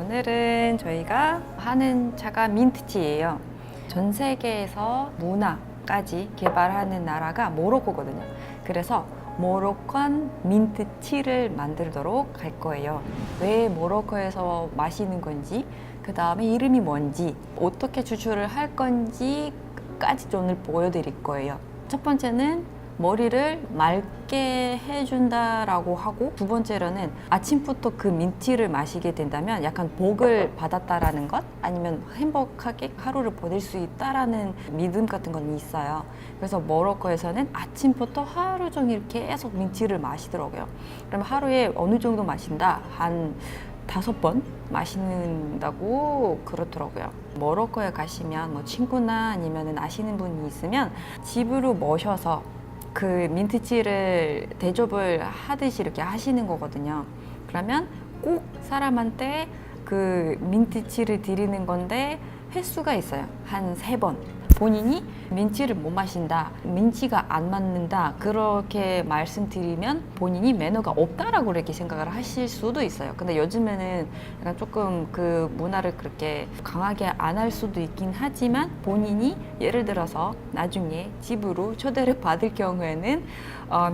오늘은 저희가 하는 차가 민트티예요. 전 세계에서 문화까지 개발하는 나라가 모로코거든요. 그래서 모로코안 민트티를 만들도록 할 거예요. 왜 모로코에서 마시는 건지, 그 다음에 이름이 뭔지, 어떻게 추출을 할 건지까지 오늘 보여드릴 거예요. 첫 번째는 머리를 맑게 해준다라고 하고, 두 번째로는 아침부터 그 민티를 마시게 된다면 약간 복을 받았다라는 것, 아니면 행복하게 하루를 보낼 수 있다라는 믿음 같은 건 있어요. 그래서 모로코에서는 아침부터 하루 종일 계속 민티를 마시더라고요. 그럼 하루에 어느 정도 마신다? 한 5번 마시는다고 그렇더라고요. 모로코에 가시면 뭐 친구나 아니면 아시는 분이 있으면 집으로 모셔서 그 민트티를 대접을 하듯이 이렇게 하시는 거거든요. 그러면 꼭 사람한테 그 민트티를 드리는 건데 횟수가 있어요. 한 3번. 본인이 민티를 못 마신다, 민티가 안 맞는다, 그렇게 말씀드리면 본인이 매너가 없다라고 이렇게 생각을 하실 수도 있어요. 근데 요즘에는 약간 조금 그 문화를 그렇게 강하게 안 할 수도 있긴 하지만, 본인이 예를 들어서 나중에 집으로 초대를 받을 경우에는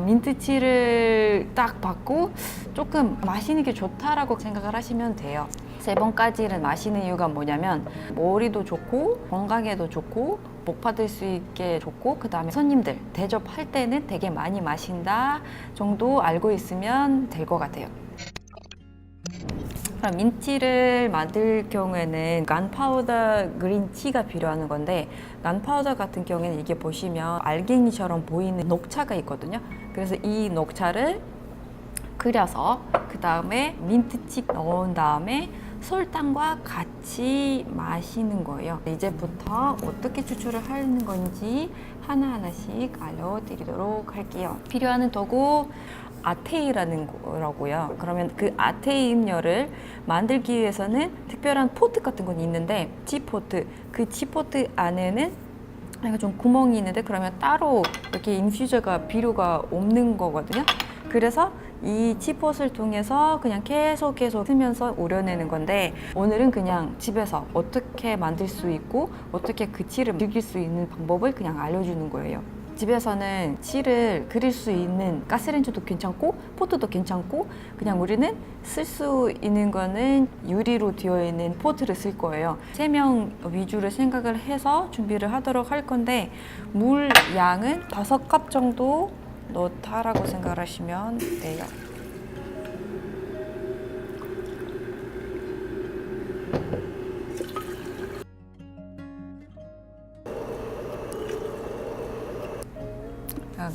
민트티를 딱 받고 조금 마시는 게 좋다라고 생각을 하시면 돼요. 3번까지는 마시는 이유가 뭐냐면, 머리도 좋고 건강에도 좋고 복 받을 수 있게 좋고, 그 다음에 손님들 대접할 때는 되게 많이 마신다 정도 알고 있으면 될 것 같아요. 그럼 민티를 만들 경우에는 간파우더 그린티가 필요한 건데, 간파우더 같은 경우에는 이게 보시면 알갱이처럼 보이는 녹차가 있거든요. 그래서 이 녹차를 끓여서 그 다음에 민트티 넣은 다음에 설탕과 같이 마시는 거예요. 이제부터 어떻게 추출을 하는 건지 하나하나씩 알려드리도록 할게요. 필요한 도구 아테이라는 거라고요. 그러면 그 아테이 음료를 만들기 위해서는 특별한 포트 같은 건 있는데, 지포트, 그 지포트 안에는 좀 구멍이 있는데, 그러면 따로 이렇게 인퓨저가 필요가 없는 거거든요. 그래서 이 치폿을 통해서 그냥 계속 쓰면서 우려내는 건데, 오늘은 그냥 집에서 어떻게 만들 수 있고 어떻게 그 티를 즐길 수 있는 방법을 그냥 알려주는 거예요. 집에서는 티를 그릴 수 있는 가스레인지도 괜찮고 포트도 괜찮고, 그냥 우리는 쓸 수 있는 거는 유리로 되어 있는 포트를 쓸 거예요. 3명 위주로 생각을 해서 준비를 하도록 할 건데, 물 양은 5컵 정도 넣다라고 생각을 하시면 돼요.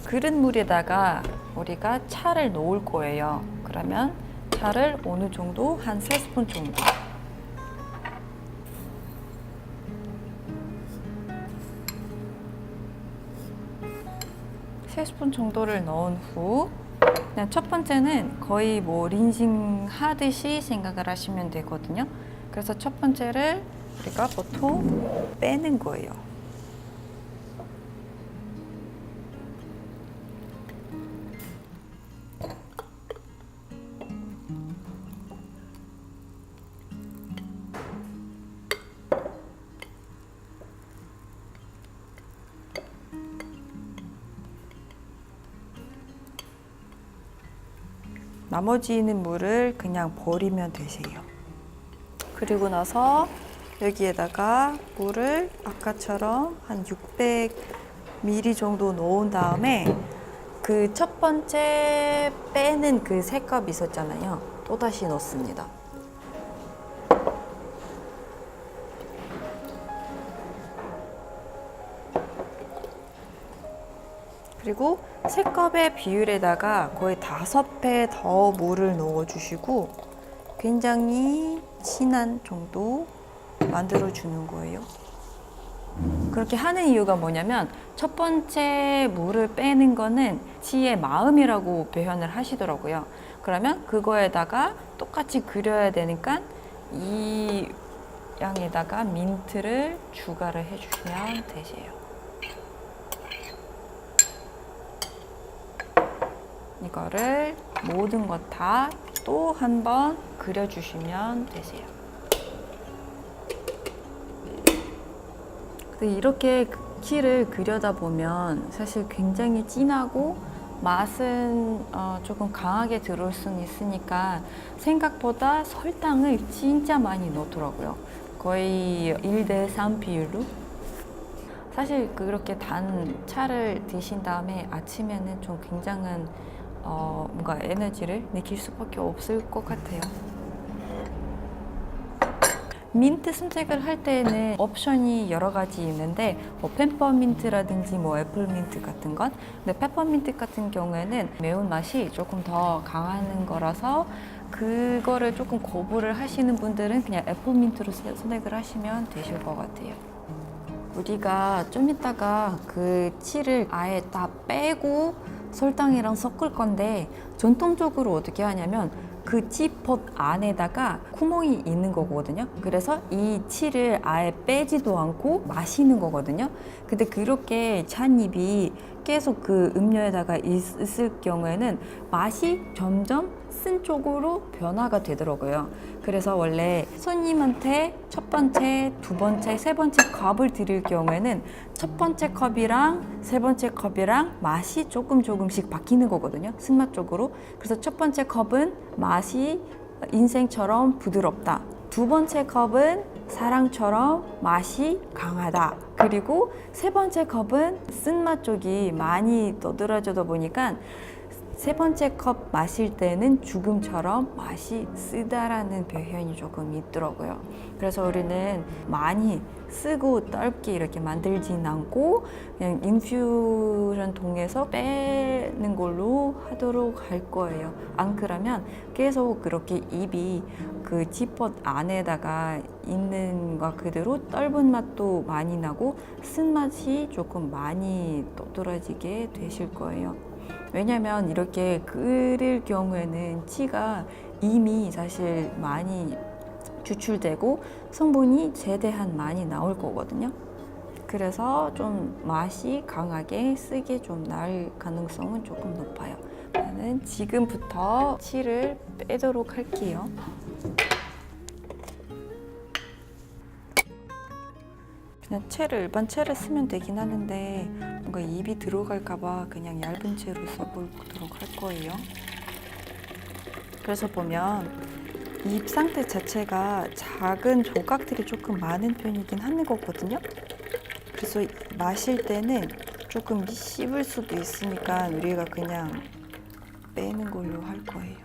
그릇 물에다가 우리가 차를 넣을 거예요. 그러면 차를 어느 정도? 한 3스푼 정도. 정도를 넣은 후, 그냥 첫 번째는 거의 뭐 린싱 하듯이 생각을 하시면 되거든요. 그래서 첫 번째를 우리가 보통 빼는 거예요. 나머지 있는 물을 그냥 버리면 되세요. 그리고 나서 여기에다가 물을 아까처럼 한 600ml 정도 넣은 다음에, 그 첫 번째 빼는 그 3컵 있었잖아요. 또다시 넣습니다. 그리고 3컵의 비율에다가 거의 5배 더 물을 넣어주시고, 굉장히 진한 정도 만들어주는 거예요. 그렇게 하는 이유가 뭐냐면, 첫 번째 물을 빼는 거는 티의 마음이라고 표현을 하시더라고요. 그러면 그거에다가 똑같이 그려야 되니까 이 양에다가 민트를 추가를 해주시면 되세요. 이거를 모든 것 다 또 한 번 그려주시면 되세요. 근데 이렇게 키를 그려다 보면 사실 굉장히 진하고 맛은 조금 강하게 들어올 수는 있으니까 생각보다 설탕을 진짜 많이 넣더라고요. 거의 1대3 비율로. 사실 그렇게 단 차를 드신 다음에 아침에는 좀 굉장한 뭔가 에너지를 느낄 수밖에 없을 것 같아요. 민트 선택을 할 때는 옵션이 여러 가지 있는데 페퍼민트라든지 애플민트 같은 것. 근데 페퍼민트 같은 경우에는 매운맛이 조금 더 강한 거라서 그거를 조금 거부를 하시는 분들은 그냥 애플민트로 선택을 하시면 되실 것 같아요. 우리가 좀 이따가 그 치를 아예 다 빼고 설탕이랑 섞을 건데 전통적으로 어떻게 하냐면 그 치폿 안에다가 구멍이 있는 거거든요. 그래서 이 치를 아예 빼지도 않고 마시는 거거든요. 근데 그렇게 찻잎이 계속 그 음료에다가 있을 경우에는 맛이 점점 쓴 쪽으로 변화가 되더라고요. 그래서 원래 손님한테 첫 번째, 두 번째, 세 번째 컵을 드릴 경우에는 첫 번째 컵이랑 세 번째 컵이랑 맛이 조금씩 바뀌는 거거든요. 쓴맛 쪽으로. 그래서 첫 번째 컵은 맛이 인생처럼 부드럽다. 두 번째 컵은 사랑처럼 맛이 강하다. 그리고 세 번째 컵은 쓴맛 쪽이 많이 떠들어져다 보니까 세 번째 컵 마실 때는 죽음처럼 맛이 쓰다라는 표현이 조금 있더라고요. 그래서 우리는 많이 쓰고 넓게 이렇게 만들진 않고 그냥 인퓨전 통해서 빼는 걸로 하도록 할 거예요. 안 그러면 계속 그렇게 입이 그 치폿 안에다가 있는 것 그대로 떫은 맛도 많이 나고 쓴맛이 조금 많이 떠들어지게 되실 거예요. 왜냐면 이렇게 끓일 경우에는 치가 이미 사실 많이 추출되고 성분이 최대한 많이 나올 거거든요. 그래서 좀 맛이 강하게 쓰게 좀 날 가능성은 조금 높아요. 나는 지금부터 치를 빼도록 할게요. 그냥 일반 채를 쓰면 되긴 하는데 뭔가 입이 들어갈까봐 그냥 얇은 채로 써보도록 할 거예요. 그래서 보면 입 상태 자체가 작은 조각들이 조금 많은 편이긴 하는 거거든요. 그래서 마실 때는 조금 씹을 수도 있으니까 우리가 그냥 빼는 걸로 할 거예요.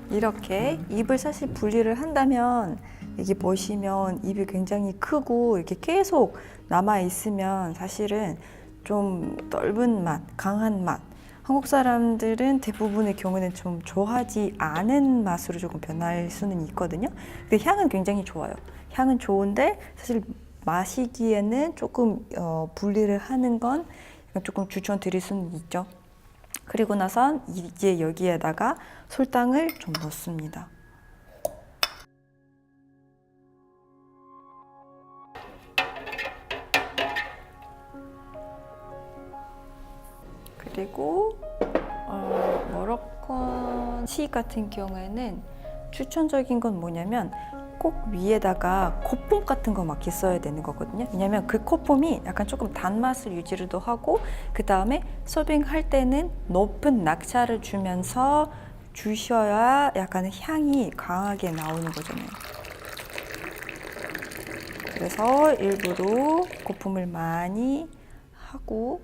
이렇게 입을 사실 분리를 한다면 여기 보시면 입이 굉장히 크고 이렇게 계속 남아 있으면 사실은 좀 떫은 맛, 강한 맛. 한국 사람들은 대부분의 경우는 좀 좋아하지 않은 맛으로 조금 변할 수는 있거든요. 근데 향은 굉장히 좋아요. 향은 좋은데 사실 마시기에는 조금 분리를 하는 건 조금 추천드릴 수는 있죠. 그리고 나선 이제 여기에다가 설탕을 좀 넣습니다. 그리고 모로콘 티 같은 경우에는 추천적인 건 뭐냐면 꼭 위에다가 거품 같은 거 막 있어야 되는 거거든요. 왜냐면 그 거품이 약간 조금 단맛을 유지도 하고 그 다음에 서빙할 때는 높은 낙차를 주면서 주셔야 약간 향이 강하게 나오는 거잖아요. 그래서 일부러 거품을 많이 하고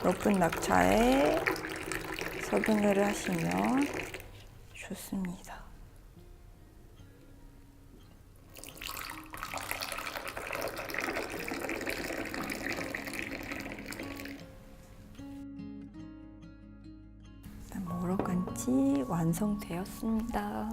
높은 낙차에 서빙을 하시면 좋습니다. 모로콘 티 완성되었습니다.